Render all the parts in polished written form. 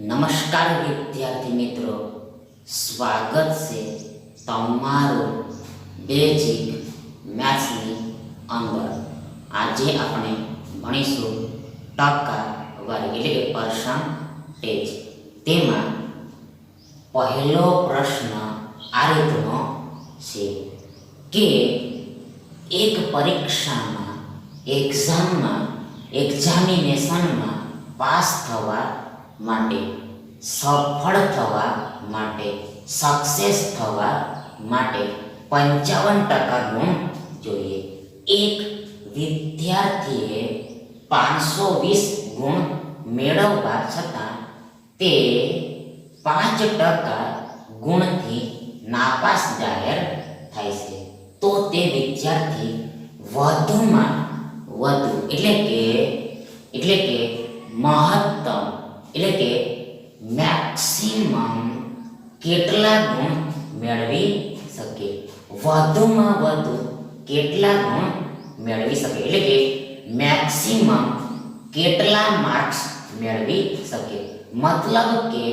નમસ્કાર વિદ્યાર્થી મિત્રો, સ્વાગત છે તમારું બેઝિક મેથ્સની અંદર. આજે આપણે ભણીશું ટકાવારી એટલે કે પર્સન્ટેજ. તેમાં પહેલો પ્રશ્ન આ રીતનો છે કે એક પરીક્ષામાં એક્ઝામિનેશનમાં પાસ થવા માટે, સફળ થવા માટે, સક્સેસ થવા માટે 55% ગુણ જોઈએ. એક વિદ્યાર્થીએ 520 ગુણ મેળવવા છતાં તે 5% ગુણથી નાપાસ જાહેર થાય છે, તો તે વિદ્યાર્થી વધુમાં વધુ એટલે કે મહત્તમ એટલે કે મેક્સિમમ કેટલા ગુણ મેળવી શકે? વધુમાં વધુ કેટલા ગુણ મેળવી શકે એટલે કે મેક્સિમમ કેટલા માર્ક્સ મેળવી શકે? મતલબ કે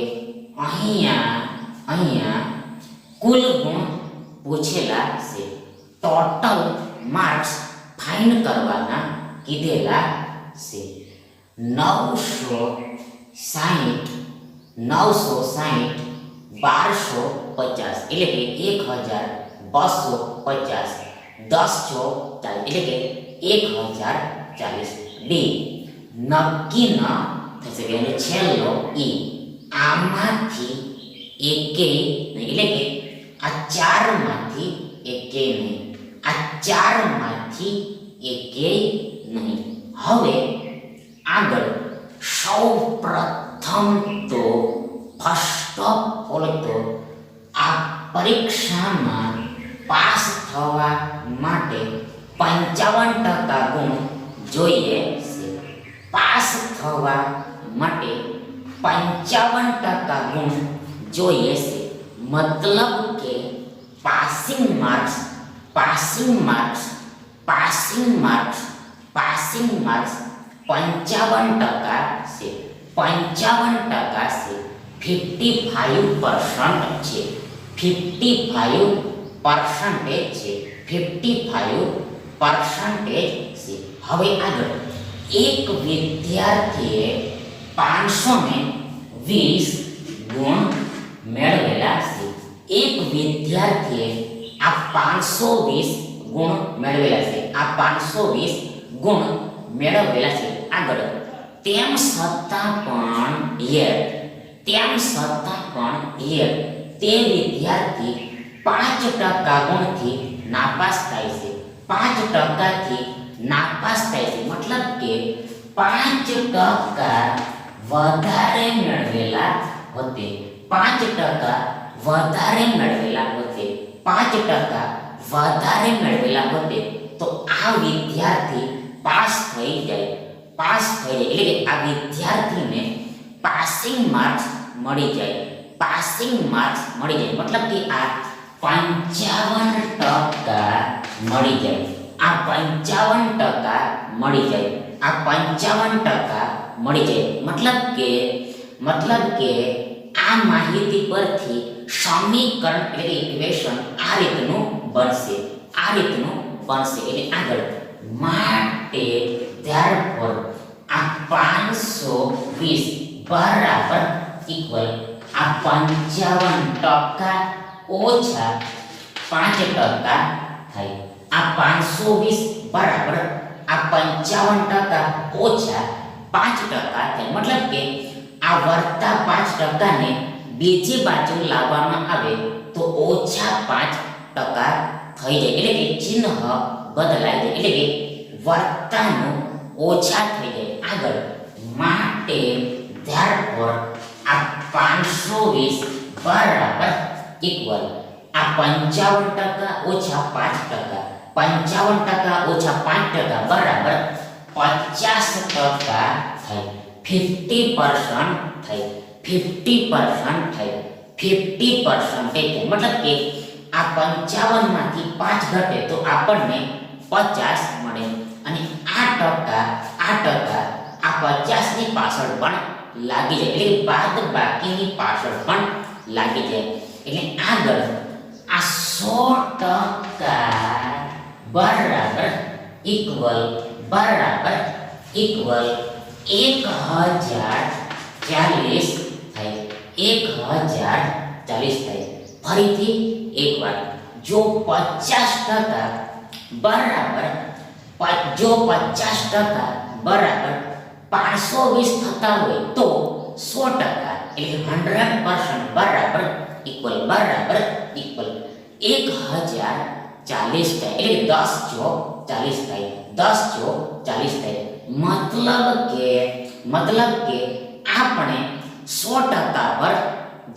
અહીંયા કુલ ગુણ પૂછેલા છે, ટોટલ માર્ક્સ ફાઇન્ડ કરવાના કીધેલા છે. 960 1250 એટલે કે 1250 10 ચોક 40 એટલે કે 1040. ડી નક્કી ન થઈ શકે અને છેલ્લો ઈ આમાંથી એકેય નહીં એટલે કે આ ચારમાંથી એકેય નહીં, આ ચારમાંથી એકેય નહીં. હવે આગળ સૌ પ્રથમ તો ફર્સ્ટ ઓફ ઓલ તો આ પરીક્ષામાં પાસ થવા માટે 55% ગુણ જોઈએ છે. પાસ થવા માટે 55% ગુણ જોઈએ છે. મતલબ કે પાસિંગ માર્ક્સ 55% છે. 55% છે. 55% છે. 55% છે. હવે આગળ એક વિદ્યાર્થીએ 520 ગુણ મેળવેલા છે. એક વિદ્યાર્થીએ આ 520 ગુણ મેળવેલા છે. આ 520 ગુણ મેળવેલા છે. આગળ તેમ છતાં પણ તે વિદ્યાર્થી 5% ગુણથી નાપાસ થાય છે. 5%થી નાપાસ થાય છે. મતલબ કે 5% વધારે મેળવેલા હોતે 5% વધારે મેળવેલા હોતે તો આ વિદ્યાર્થી પાસ થઈ જાય એટલે કે આ વિદ્યાર્થીને પાસિંગ માર્ક્સ મળી જાય. મતલબ કે આ 55% મળી જાય. મતલબ કે આ માહિતી પરથી સમીકરણ એટલે ઇક્વેશન આ રીતનું બનશે. એટલે આગળ માટે therefore આ 520 બરાબર ઇક્વલ આ 55% ઓછા 5% થાય. આ 520 બરાબર આ 55% ઓછા 5% થાય. મતલબ કે આ વર્તા 5% ને બીજી બાજુ લાવવામાં આવે તો ઓછા 5% થઈ જાય એટલે કે ચિહ્ન બદલાઈ જાય એટલે કે વર્તાનું ઓછા થઈ જાય. આગળ માટે therefore આ 520 બરાબર ઇક્વલ આ 55% ઓછા 5%, 55% ઓછા 5% બરાબર 50% થાય. 50% થાય. 50% મતલબ કે આ 55 માંથી 5 ઘટે તો આપણને 50 મળે અને આ ટકા આ 50 ની પાછળ પણ લાગી જાય, એટલે બાદ બાકીની પાછળ પણ લાગી જાય. એટલે આગળ આ 100% બરાબર ઇક્વલ 1040 થાય. 1040 થાય. ફરીથી એકવાર, જો 50% બરાબર 520 થતા હોય તો 100% એટલે 100% બરાબર ઇક્વલ 1040 થાય. એટલે 10 ચોક 40 થાય. 10 ચોક 40 થાય. મતલબ કે આપણે 100% પર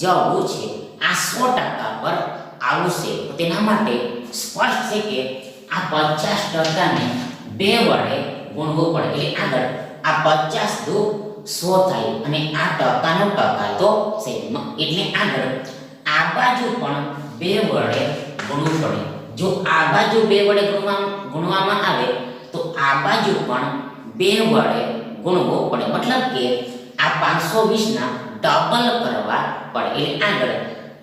જવું છે. આ 100% પર આવશે. તો તેના માટે સ્પષ્ટ છે કે આ 50% ને 2 વડે ગુણવું પડે. એટલે આગળ આ 50 દુ 100 થાય અને આ ટકાનો ટકા તો છે. એટલે આગળ આ બાજુ પણ 2 વડે ગુણવું પડે. જો આ બાજુ 2 વડે ગુણવામાં આવે તો આ બાજુ પણ 2 વડે ગુણવો પડે. મતલબ કે આ 520 ના ડબલ કરવા પડે. એટલે આગળ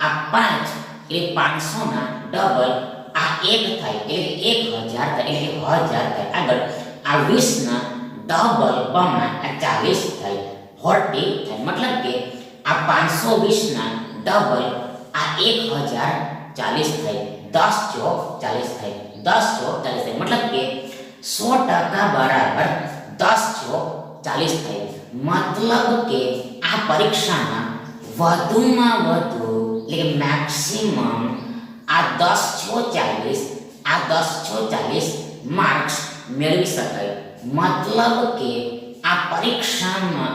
આ 5 એટલે 500 ના ડબલ આ 1 થાય એટલે 1000 થાય એટલે 1000 થાય. આગળ આ 20 ના ડબલ બમણા આ 40 થાય 40 થાય. મતલબ કે આ 520 ના ડબલ આ 1040 થાય. 10 ચોક 40 થાય. 10 ચોક 40 થાય. મતલબ કે 100% બરાબર 10 ચોક 40 થાય. મતલબ કે આ પરીક્ષામાં વધુમાં વધુ એટલે મેક્સિમમ આ 10/40 માર્ક્સ મેળવી શકાય. મતલબ કે આ પરીક્ષાના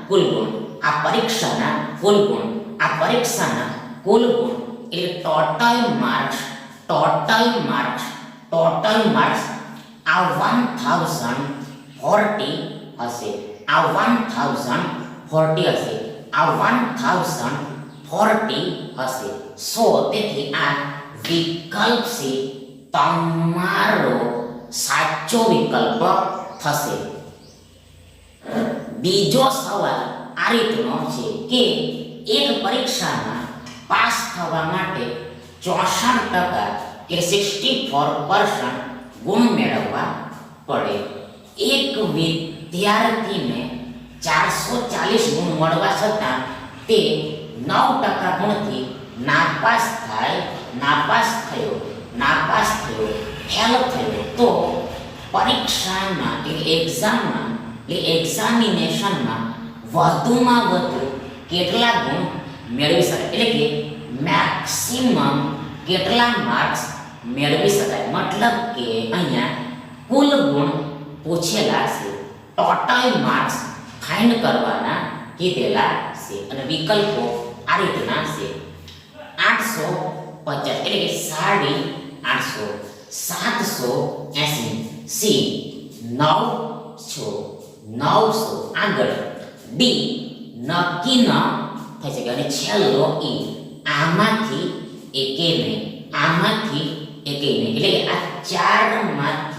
કુલ ગુણ એટલે ટોટલ માર્ક્સ આ 1040 હશે. આ 1040 હશે. સો તેથી આ વિકલ્પ છે તમારો સાચો વિકલ્પ થશે. બીજો સવાલ આ રીતનો છે કે એક પરીક્ષામાં પાસ થવા માટે 64% કે 64% ગુણ મેળવવા પડે. એક વિદ્યાર્થીને 440 ગુણ મળવા છતાં તે 9% ગુણથી નાપાસ થયો ફેલ થયો તો પરીક્ષામાં એક્ઝામિનેશનમાં વધુમાં વધુ કેટલા ગુણ મેળવી શકાય, એટલે કે મેક્સિમમ કેટલા માર્ક્સ મેળવી શકાય. મતલબ કે અહીંયા કુલ ગુણ પૂછેલા છે, ટોટલ માર્ક્સ ફાઇન્ડ કરવાના કીધેલા છે અને વિકલ્પો આ રીતના છે. 850 એટલે કે 850, 780, સી 900, આગળ ડી નક્કી ન થઈ શકે અને છેલ્લો ઈ આમાંથી એકે નહીં, એટલે કે આ ચારમાંથી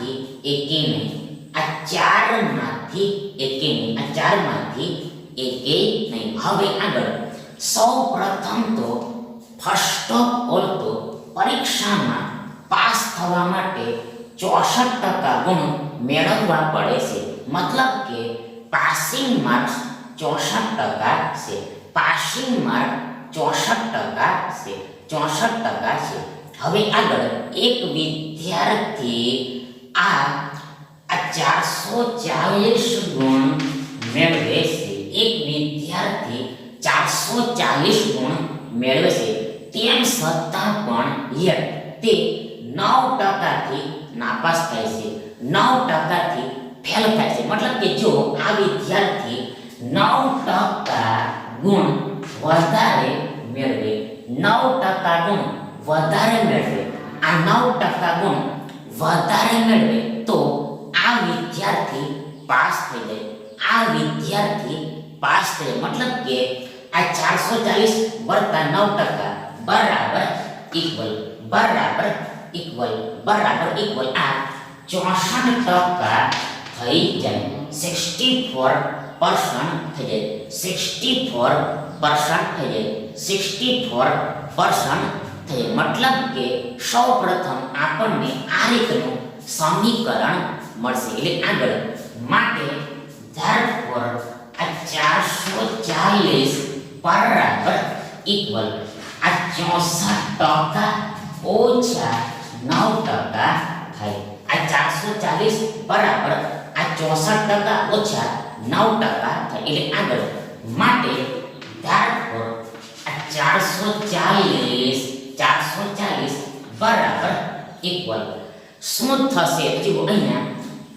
એકે નહીં, હવે આગળ સૌ પ્રથમ તો ફર્સ્ટ ઓફ ઓલ તો પરીક્ષામાં પાસ થવા માટે 64% ગુણ મેળવવા પડે છે. મતલબ કે પાસિંગ માર્ક્સ 64% છે. પાસિંગ માર્ક 64% છે. હવે આગળ એક વિદ્યાર્થી આ 440 ગુણ મેળવે છે. એક વિદ્યાર્થી 440 ગુણ મેળવે છે તેમ છતાં પણ તે 9% થી નાપાસ થાય છે, 9% થી ફેલ થાય છે. મતલબ કે જો આ વિદ્યાર્થી 9% ગુણ વધારે મેળવે, 9% ગુણ વધારે મેળવે, આ 9% ગુણ વધારે મેળવે તો આ વિદ્યાર્થી પાસ થઈ જાય. આ વિદ્યાર્થી પાસ થઈ જાય. મતલબ કે આ 440 વત્તા 9% બરાબર ઇક્વલ આ 64% થઈ જાય. 64% થઈ જાય, 64% થઈ જાય, 64% થઈ જાય. મતલબ કે સૌપ્રથમ આપણને આ રીતનું સમીકરણ મળશે. એટલે આગળ માટે therefore આ 440 બરાબર ઇક્વલ આ 64% ઓછા 9% થાય. આ 440 બરાબર આ 64% ઓછા 9% થાય. એટલે આગળ માટે therefore આ 440 બરાબર ઇક્વલ શું થશે? જો અહીંયા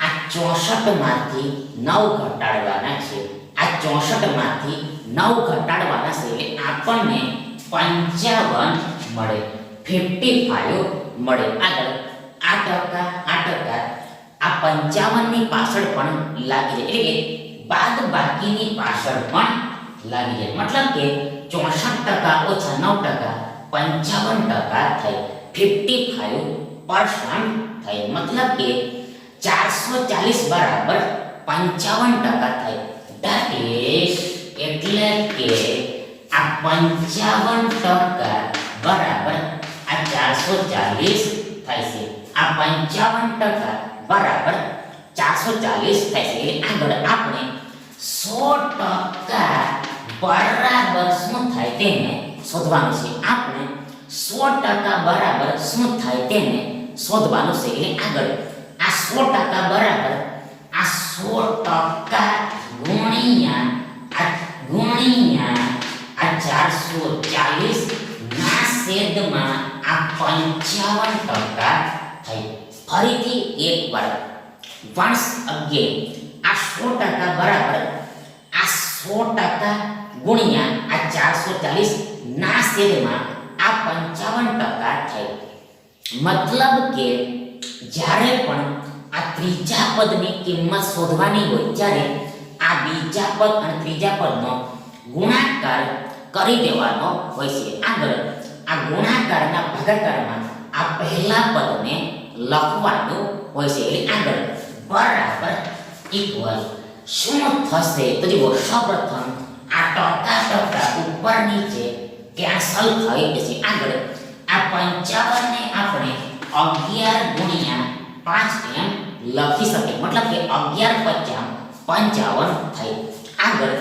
આ 64 માંથી 9 ઘટાડવાના છે. આ 64 માંથી 9 ઘટાડવાના છે એટલે આપણને 55 મળે, 55 મળે. આગળ આ ટકા આ 55 ની પાછળ પણ લાગી જાય, એટલે કે બાદ બાકીની પાછળ પણ લાગી જાય. મતલબ કે 64% ઓછા 9% 55% થાય, 55% થાય. મતલબ કે 440 બરાબર 55% થાય. ધેટ ઇઝ એટલે કે આ 55% બરાબર આ 440 થાય છે. આ 55% બરાબર 440 થાય છે. એટલે આગળ આપણે 100% બરાબર શું થાય તેને શોધવાનું છે. આપણે 100% બરાબર શું થાય તેને શોધવાનું છે. એટલે આગળ આ 100% બરાબર આ 100% ગુણ્યા આ 440 ના છેદમાં આ 55% થાય. ફરીથી એકવાર once again આ 100% બરાબર આ 100% ગુણ્યા આ 440 ના છેદમાં આ 55% થાય. મતલબ કે જ્યારે પણ આ ત્રીજા પદની કિંમત શોધવાની હોય ત્યારે આ બીજા પદ અને ત્રીજા પદનો ગુણાકાર કરી દેવાનો હોય છે. આગળ આ ગુણાકારના ભાગાકારમાં આ પહેલા પદને લખવાનું હોય છે. એટલે આગળ બરાબર ઇક્વલ શું થશે? તો જુઓ સૌપ્રથમ આ ટકા ઉપર નીચે કેન્સલ થઈ જશે. આગળ આ 55 ને આપણે 11 ગુણ્યા 5 એમ લખી શકીએ. મતલબ કે 11 55 થાય. આગળ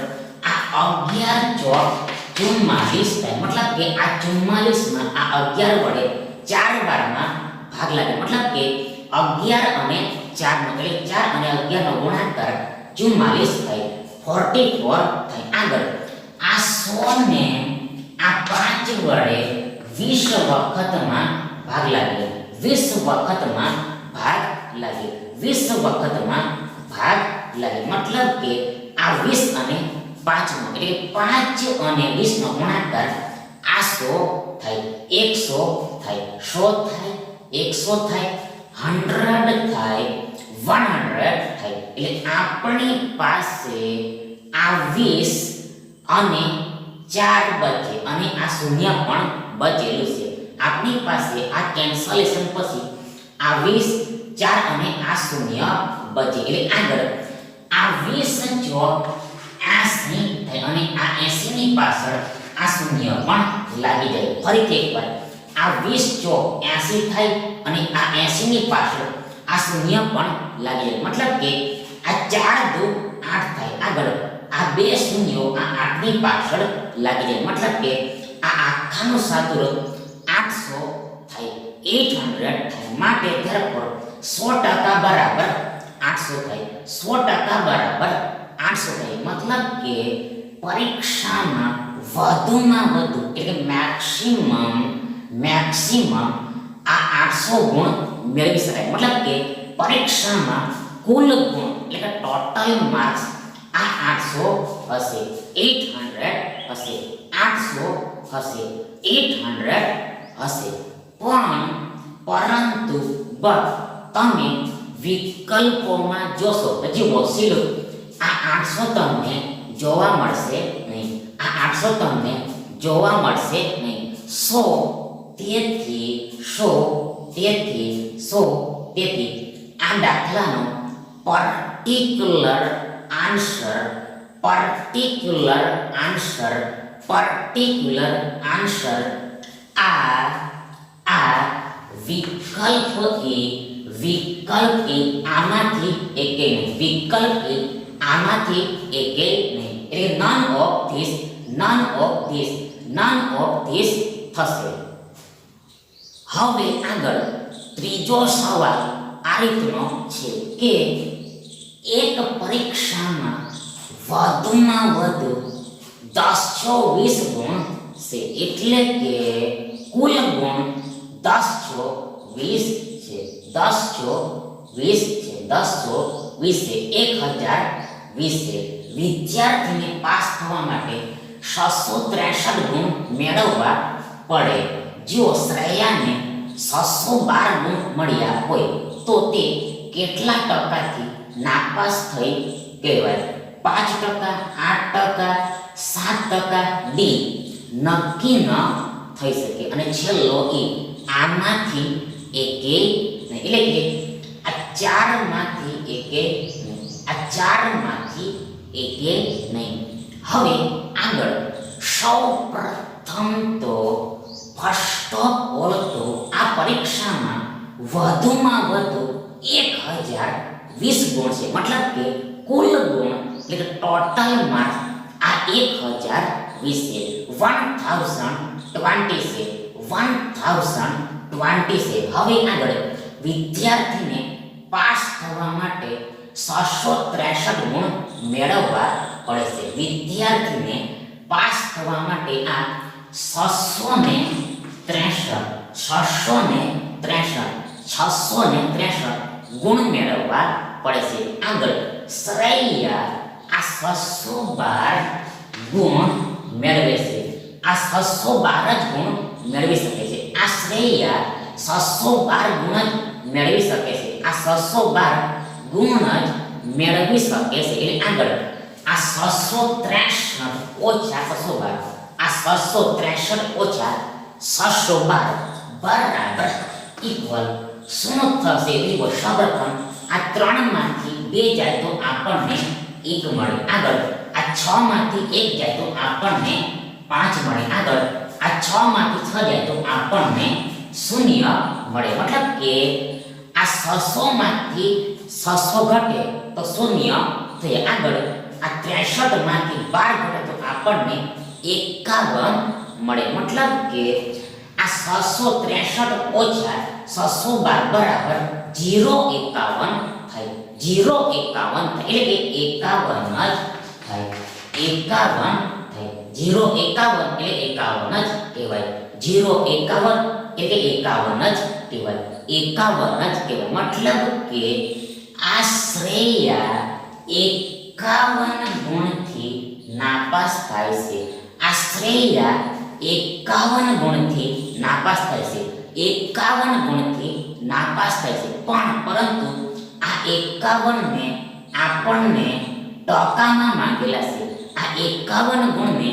આ 11 ચોક 44 થાય. મતલબ કે આ 44 માં આ 11 વડે 4 વારમાં ભાગ લાગે. મતલબ કે 11 અને 4 નો એટલે 4 અને 11 નો ગુણાકાર 44 થાય, 44 થાય. આગળ આ 100 ને આ 5 વડે 20 વખતમાં ભાગ લાગે, 20 વખતમાં ભાગ લાગે, 20 વખતમાં ભાગ લાગે. મતલબ કે આ 20 અને 5 નો એટલે 5 અને 20 નો ગુણાકાર આ 100 થાય, 100 થાય, 100 થાય, 100 થાય, 100 થાય, 100 થાય. એટલે આપણી પાસે આ 20 અને 4 બચે અને આ શૂન્ય પણ બચેલું છે. આપણી પાસે આ કેન્સલેશન પછી આ 20 4 અને આ શૂન્ય બચે. એટલે આગળ આ 20 ચોક 80 થાય અને આ 80 ની પાછળ આ શૂન્ય પણ લાગી જાય. ફરીથી એકવાર આ 20 ચોક 80 થાય અને આ 80 ની પાછળ આ શૂન્ય પણ લાગી જાય. મતલબ કે આ 4 દુ 8 થાય. આગળ આ બે શૂન્યો આ 8 ની પાછળ લાગી જાય. મતલબ કે આ આખાનું સાદુરૂપ 800 થાય, 800 થાય. માટે therefore 100% બરાબર 800 થાય, 100% બરાબર 800 થાય. મતલબ કે પરીક્ષામાં વધુમાં વધુ એટલે મેક્સિમમ આ 800 ગુણ મેળવી શકાય. મતલબ કે પરીક્ષામાં કુલ ગુણ એટલે કે ટોટલ માર્ક્સ આ 800 હશે, 800 હશે, 800 હશે, 800 હશે. પરંતુ તમે વિકલ્પોમાં જોશો તો જુઓ સીધું આ 800 તમને જોવા મળશે નહીં, આ 800 તમને જોવા મળશે નહીં. 100 તેથી આ દાખલાનો particular answer, particular answer, particular answer. આ વિકલ્પ એ આમાંથી એકે નહીં, વિકલ્પ એ આમાંથી એકે નહીં, એટલે none of this, none of this, none of this થશે. હવે આગળ ત્રીજો સવાલ આ રીતનો છે કે એક પરીક્ષામાં વધુમાં વધુ 10-20 ગુણ છે, એટલે કે કુલ ગુણ 10-20 છે, 10-20 છે, 10-20 છે, 1020 છે. વિદ્યાર્થીને પાસ થવા માટે 663 ગુણ મેળવવા પડે. જો શ્રેયાને 612 ગુણ મળ્યા હોય તો તે કેટલા ટકાથી નાપાસ થઈ કહેવાય? 5%, 8%, 7%, ડી નક્કી ન થઈ શકે. અને છેલ્લો એ આમાંથી એકે નહીં, એટલે કે આ ચારમાંથી એકે નહીં, આ ચારમાંથી એકે નહીં. હવે આગળ સૌ પ્રથમ તો ફર્સ્ટ ઓફ ઓલ તો આ પરીક્ષામાં વધુમાં વધુ 1020 ગુણ છે, મતલબ કે કુલ ગુણ એટલે કે ટોટલ માર્ક આ 1020 છે. 1020 છે, 1020 છે. હવે આગળ વિદ્યાર્થીને પાસ થવા માટે 663 ગુણ મેળવવા પડશે. વિદ્યાર્થીને પાસ થવા માટે આ 663 ગુણ મેળવવા પડશે. આગળ શ્રેયા આ 612 ગુણ મેળવે છે, આ 612 જ ગુણ મેળવી શકે છે. આ શ્રેયા 612 ગુણ જ મેળવી શકે છે, આ 612 ગુણ જ મેળવી શકે છે. એટલે આગળ આ 663 ઓછા 612, આ 663 ઓછા 612 બરાબર ઇક્વલ શું થશે? એટલે સૌપ્રથમ આ 3 માંથી 2 જાય તો આપણને 1 મળે. આગળ આ 6 માંથી 1 જાય તો આપણને 5 મળે. આગળ આ 6 માંથી 6 જાય તો આપણને 0 મળે. મતલબ કે આ 600 માંથી 600 ઘટે તો 0 થાય. આગળ આ 63 માંથી 12 ઘટે તો આપણને 51 મળે. મતલબ કે આ 663 ઓછા 612 બરાબર 051 થાય, 051 થાય, એટલે કે 51 જ થાય, 51 થાય. 051 એટલે 51 જ કહેવાય, 051 એટલે 51 જ કહેવાય, 51 જ કહેવાય. મતલબ કે આ શ્રેયા 51 ગુણથી નાપાસ થાય છે. આ શ્રેયા 51 ગુણથી નાપાસ થાય છે, 51 ગુણથી નાપાસ થાય છે. પરંતુ આ 51 ને આપણને ટકામાં માંગેલા છે, આ 51 ગુણને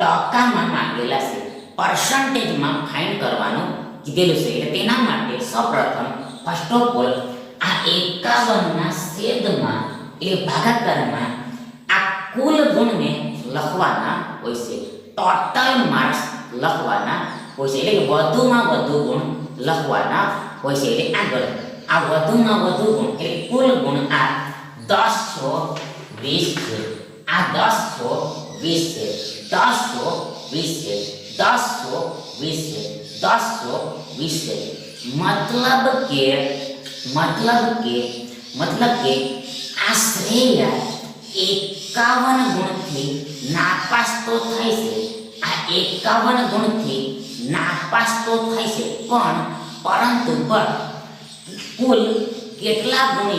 ટકામાં માંગેલા છે, પર્સન્ટેજમાં ફાઇન્ડ કરવાનું કીધેલું છે. એટલે તેના માટે સૌપ્રથમ ફર્સ્ટ ઓફ ઓલ આ 51 ના છેદમાં એટલે ભાગાકારમાં આ કુલ ગુણને લખવાના હોય છે, ટોટલ માર્ક્સ લખવાના હોય છે, એટલે કે વધુમાં વધુ ગુણ લખવાના હોય છે. એટલે આગળ આ વધુમાં વધુ ગુણ એટલે કુલ ગુણ આ 1020 છે, આ 1020 છે, 1020 છે, 1020 છે, 1020 છે. મતલબ કે આ શ્રેયા 51 ગુણથી નાપાસ તો થાય છે, આ 51 ગુણથી નાપાસ તો થાય છે, પરંતુ કુલ કેટલા ગુણ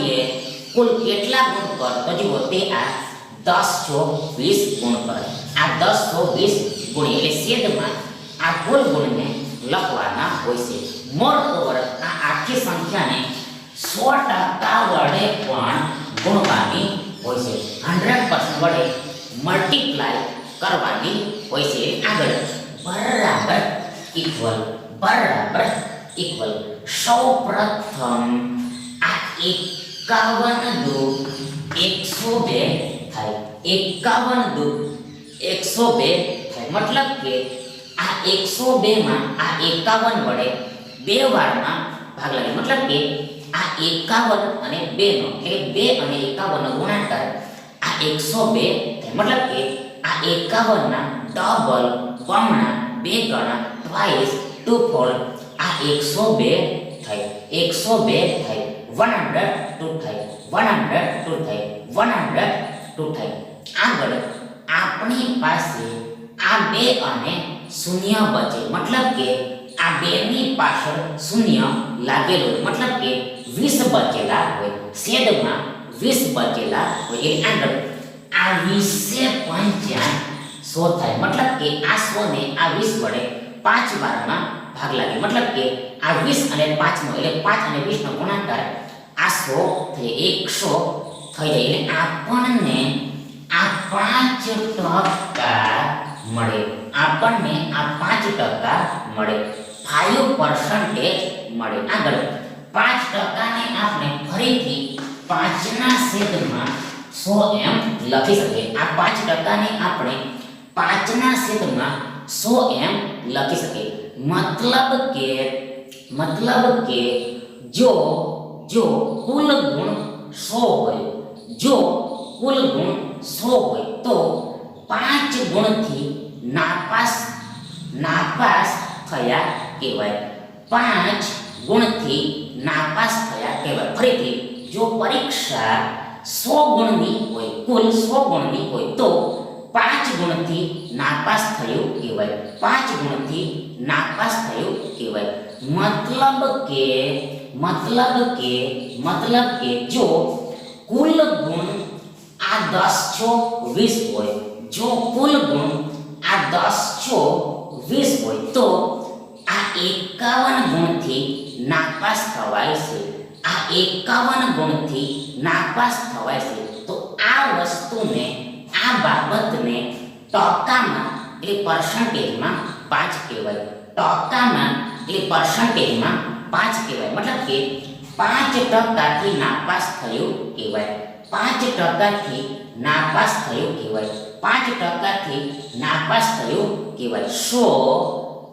પર તો જુઓ તે આ 1020 ગુણ પર, આ 1020 ગુણ એટલે છેદમાં આ કુલ ગુણને લખવાના હોય છે. મોરઓવર આ આખી સંખ્યાને 100% વડે પણ ગુણવાની હોય છે, 100% વડે મલ્ટીપ્લાય કરવાની હોય છે. આગળ બરાબર ઇક્વલ સૌપ્રથમ આ 51 દુ 102 થાય, 51 દુ 102 થાય. મતલબ કે આ 102 માં આ 51 વડે બે વારમાં ભાગ લાગે. મતલબ કે આ 51 અને 2 નો એટલે 2 અને 51 નો ગુણાકાર આ 102 થાય. મતલબ કે આ 51 ના ડબલ બમણા બે ગણા ટ્વાઇસ ટુફોલ્ડ આ 102 થાય. 102 થાય, 102 થાય, 102 થાય, 102 થાય. આગળ આપણી પાસે આ 2 અને શૂન્ય બચે. મતલબ કે આ 2 ની પાછળ શૂન્ય લાગેલું, મતલબ કે 20 બચેલા હોય, છેદમાં 20 બચેલા હોય. એટલે આગળ આ 20 પંચ્યા 100 થાય. મતલબ કે આ 100 ને આ 20 વડે 5 વારમાં ભાગ લાગે. મતલબ કે આ 20 અને 5 નો એટલે 5 અને 20 નો ગુણાકાર આ 100 થઈ 100 થઈ જાય. એટલે આપણને આ 5% મળે. આપણને આ 5% મળે, 5% મળે. આગળ 5% ને આપણે ફરીથી 5 ના છેદમાં 100 એમ લખી શકીએ. આ 5% ને આપણે 5 ના છેદમાં 100 એમ લખી શકીએ. મતલબ કે જો કુલ ગુણ 100 હોય, જો કુલ ગુણ 100 હોય તો 5 ગુણથી નાપાસ થયા કહેવાય. 5 ગુણથી નાપાસ થયા કહેવાય. ફરીથી જો પરીક્ષા 100 ગુણની હોય, કુલ 100 ગુણની હોય તો 5 ગુણથી નાપાસ થયું કહેવાય. 5 ગુણથી નાપાસ થયું કહેવાય. મતલબ કે જો કુલ ગુણ આ 10 20 હોય, જો કુલ ગુણ આ 10 20 હોય તો આ 51 ગુણથી નાપાસ થવાય છે. આ 51 ગુણથી નાપાસ થવાય છે. તો આ વસ્તુને, આ બાબતને ટકામાં એટલે પર્સન્ટેજમાં 5 કહેવાય. ટકામાં એટલે પર્સન્ટેજમાં 5 કહેવાય. મતલબ કે 5% થી નાપાસ થયું કહેવાય. 5% થી નાપાસ થયું કહેવાય. 5% થી નાપાસ થયું કહેવાય.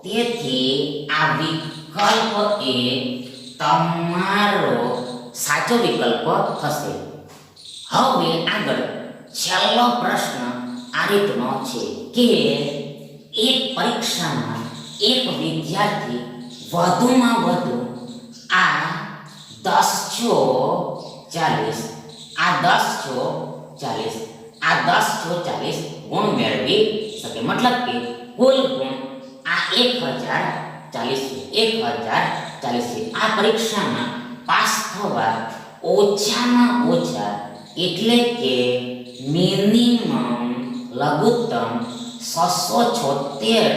તેથી આ વિકલ્પ એ તમારો સાચો વિકલ્પ થશે. હવે આગળ છેલ્લો પ્રશ્ન આ રીતનો છે કે એક પરીક્ષામાં એક વિદ્યાર્થી વધુમાં વધુ આ 1040 ગુણ મેળવી શકે. મતલબ કે કુલ ગુણ આ 1040 છે. આ પરીક્ષામાં પાસ થવા ઓછામાં ઓછા એટલે કે મિનિમમ લઘુત્તમ 676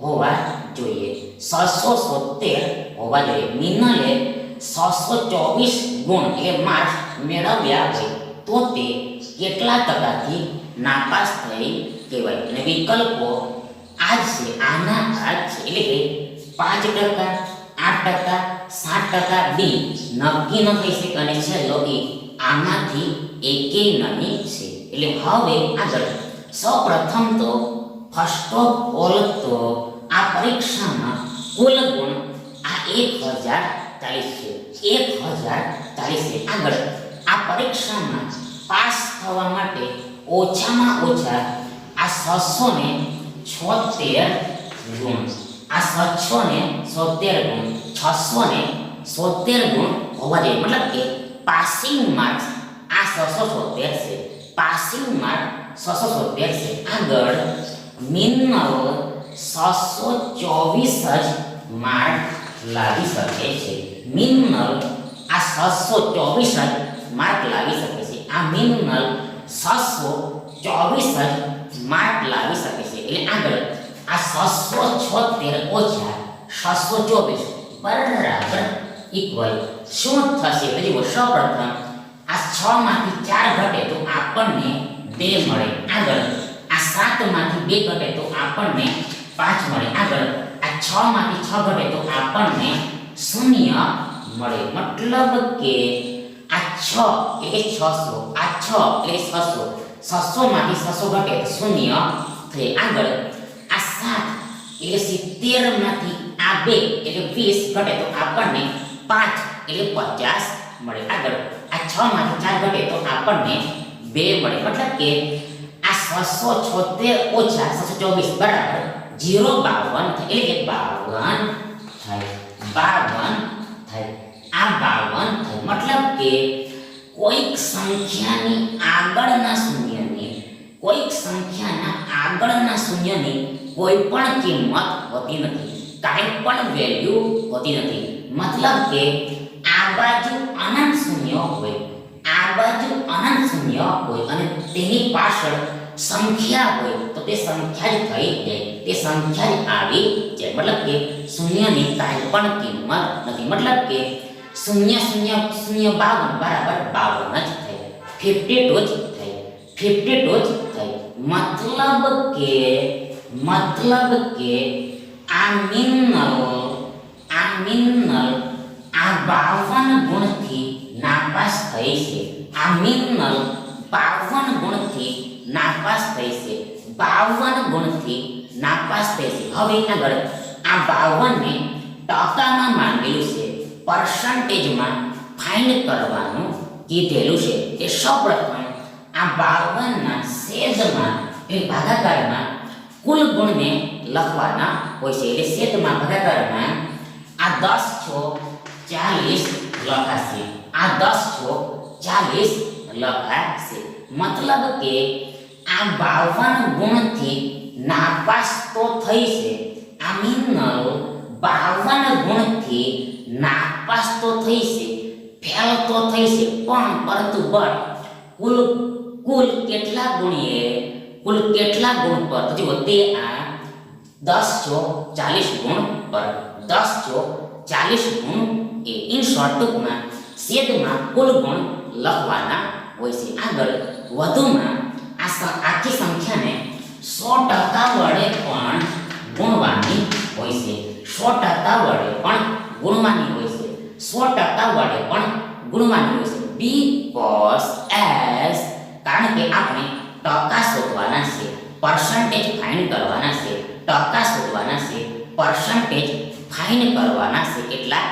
હોવા જોઈએ. 676 હોવા જોઈએ. મિનલે 624 ગુણ એટલે માર્ક્સ મેળવ્યા હોય તો તે કેટલા ટકાથી નાપાસ થઈ કહેવાય. અને વિકલ્પો આ જ છે, આના આ જ છે. એટલે કે 5%, 8%, 7% ડી નક્કી ન થઈ શકે અને છેલ્લો એ આમાંથી એકેય નહીં છે. એટલે હવે આગળ સૌપ્રથમ તો ફર્સ્ટ ઓફ ઓલ તો આ પરીક્ષામાં કુલ ગુણ આ 1040 છે. 1040 છે. આગળ આ પરીક્ષામાં પાસ થવા માટે ઓછામાં ઓછા આ 676 ગુણ, આ 676 ગુણ, 676 ગુણ હોવા જોઈએ. મતલબ કે પાસિંગ માર્ક્સ આ 676 છે. પાસિંગ માર્ક 676 છે. આગળ મિનિમમ 624 જ માર્ક લાવી શકે છે. મિનિમમ આ 624 જ માર્ક લાવી શકે છે. આ મિનિમમ 624 જ માર્ક લાવી શકે છે. એટલે આગળ આ 676 ઓછા 624 બરાબર ઇક્વલ શું થશે? તો જુઓ, સૌપ્રથમ આ 6 માંથી 4 ઘટે તો આપણને 2 મળે. આગળ આ 7 માંથી 2 ઘટે તો આપણને 5 મળે. આગળ આ 6 માંથી 6 ઘટે તો આપણને 0 મળે. મતલબ કે આ છ એટલે 600, આ 6 એટલે 600, 600 માંથી 600 ઘટે તો શૂન્ય થઈ. આગળ આ 7 એટલે 70 માંથી આ 2 એટલે 20 ઘટે તો આપણને 5 એટલે 50 મળે. આગળ આ 6 માંથી 4 ઘટે તો આપણને 2 મળે. મતલબ કે આ 676 ઓછા 624 બરાબર 052 થાય. એટલે કે 52 થાય. 52 થાય. આ 52 થાય. મતલબ કે કોઈક સંખ્યાની આગળના શૂન્યની કોઈ પણ કિંમત હોતી નથી, કાંઈ પણ વેલ્યુ હોતી નથી. મતલબ કે આ બાજુ અનંત શૂન્ય હોય, અને તેની પાછળ સંખ્યા હોય તો તે સંખ્યા જ થઈ જાય, તે સંખ્યા જ આવી જાય. મતલબ કે શૂન્યની કાંઈ પણ કિંમત નથી. મતલબ કે 0052 બરાબર 52 જ થાય. 52 જ થાય. 52 જ થાય. મતલબ કે આ મિનલ આ 52 ગુણથી નાપાસ થઈ છે. આ મિનલ 52 ગુણથી નાપાસ થઈ છે. 52 ગુણથી નાપાસ થઈ છે. હવે આગળ આ 52 ને ટકામાં માંગેલું છે, પર્સન્ટેજમાં ફાઇન્ડ કરવાનું કીધેલું છે. એ સૌપ્રથમ આ 52 ના છેદમાં એટલે ભાગાકારમાં કુલ ગુણને લખવાના હોય છે. એટલે છેદમાં ભાગાકારમાં આ 10 × 40 લખાશે. આ 10 × 40 લખાશે. મતલબ કે આ 52 ગુણથી નાપાસ તો થઈ છે. આ મિનલ 52 ગુણથી નાપાસ તો થઈ છે, ફેલ તો થઈ છે, પરંતુ કુલ કેટલા ગુણ પર? તો જુઓ તે આ 10 × 40 ગુણ પર, 10 × 40 ગુણ એ ઇન શોર્ટ ટૂંકમાં છેદમાં કુલ ગુણ લખવાના હોય છે. આગળ વધુમાં આ આખી સંખ્યાને 100% વડે પણ ગુણવાની હોય છે. 100% વડે પણ ગુણવાની હોય છે. 100% વડે પણ ગુણવાની હોય છે. બીકોઝ એસ, કારણ કે આપણે ટકા શોધવાના છે, પર્સન્ટેજ ફાઇન્ડ કરવાના છે, ટકા શોધવાના છે, પર્સન્ટેજ ફાઇન્ડ કરવાના છે. એટલા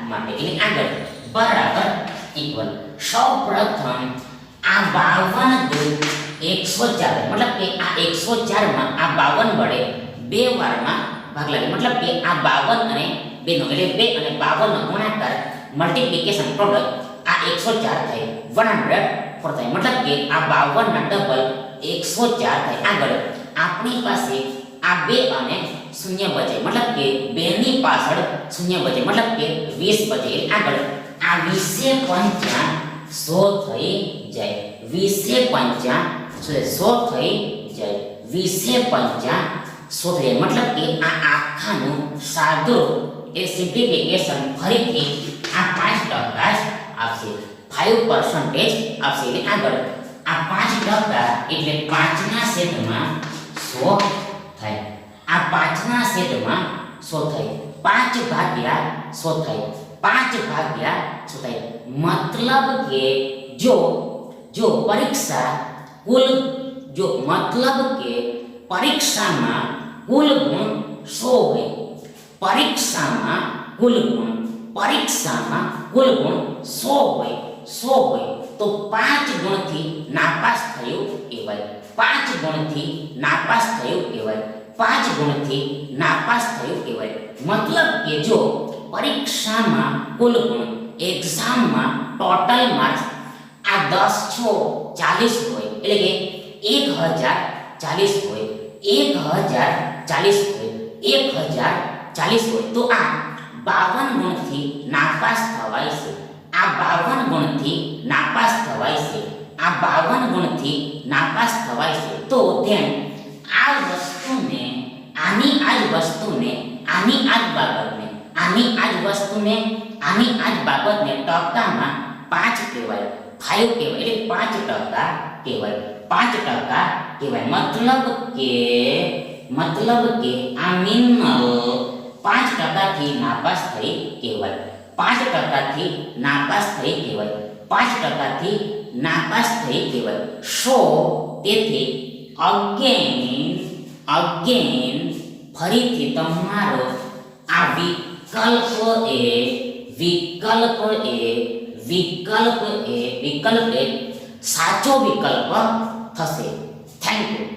માટે એટલે આગળ બરાબર ઇક્વલ. સૌપ્રથમ આ 52 104, મતલબ કે આ 104 માં આ 52 વડે 2 વારમાં ભાગ લાગે. મતલબ કે આ 52 અને 2 નો એટલે 2 અને 52 નો ગુણાકાર મલ્ટીપ્લિકેશન પ્રોડક્ટ આ 104 થાય, 104 થાય. મતલબ કે આ 52 ના ડબલ 104 થાય. આગળ આપણી પાસે આ 2 અને 0 બચે. મતલબ કે 2 ની પાછળ 0 બચે. મતલબ કે 20 બચે. આગળ આ 20 × 50 100 થઈ જાય. 20 × 50 100 થઈ જાય. 20 × 50 100 થઈ જાય. મતલબ કે આ આખાનું સાદું એ સિમ્પ્લિફિકેશન ફરીથી આ 5% આપશે, 5% આપશે. એટલે આગળ આ 5% એટલે 5 ના છેદમાં 100 થાય. આ 5 ના છેદમાં 100 થાય. 5 ભાગ્યા 100 થાય. 5 ભાગ્યા 100 થાય. મતલબ કે જો પરીક્ષામાં કુલ ગુણ 100 હોય, પરીક્ષામાં કુલ ગુણ 100 હોય તો 5 ગુણથી નાપાસ થયું કહેવાય. 5 ગુણથી નાપાસ થયું કહેવાય. 5 ગુણથી નાપાસ થયું કહેવાય. મતલબ કે જો પરીક્ષામાં કુલ ગુણ, એક્ઝામમાં ટોટલ માર્ક્સ આ 10 × 40 હોય, એટલે કે 1040 હોય, 1040 હોય તો આ 52 ગુણથી નાપાસ થવાય છે. આ 52 ગુણથી નાપાસ થવાય છે. આ 52 ગુણથી નાપાસ થવાય છે. તો ધેન આ વસ્તુને, આની આ જ વસ્તુને, આની આ જ બાબતને, આની આ જ વસ્તુને, આની આ જ બાબતને ટકામાં 5 કહેવાય, 5 કહેવાય. એટલે 5% કહેવાય, 5% કહેવાય. મતલબ કે આ મિનલ 5% થી નાપાસ થઈ કહેવાય. 5% નાપાસ થઈ કહેવાય. 5% નાપાસ થઈ કહેવાય. સો તેથી અગેન ફરીથી તમારો આ વિકલ્પ એ સાચો વિકલ્પ થશે. Thank you.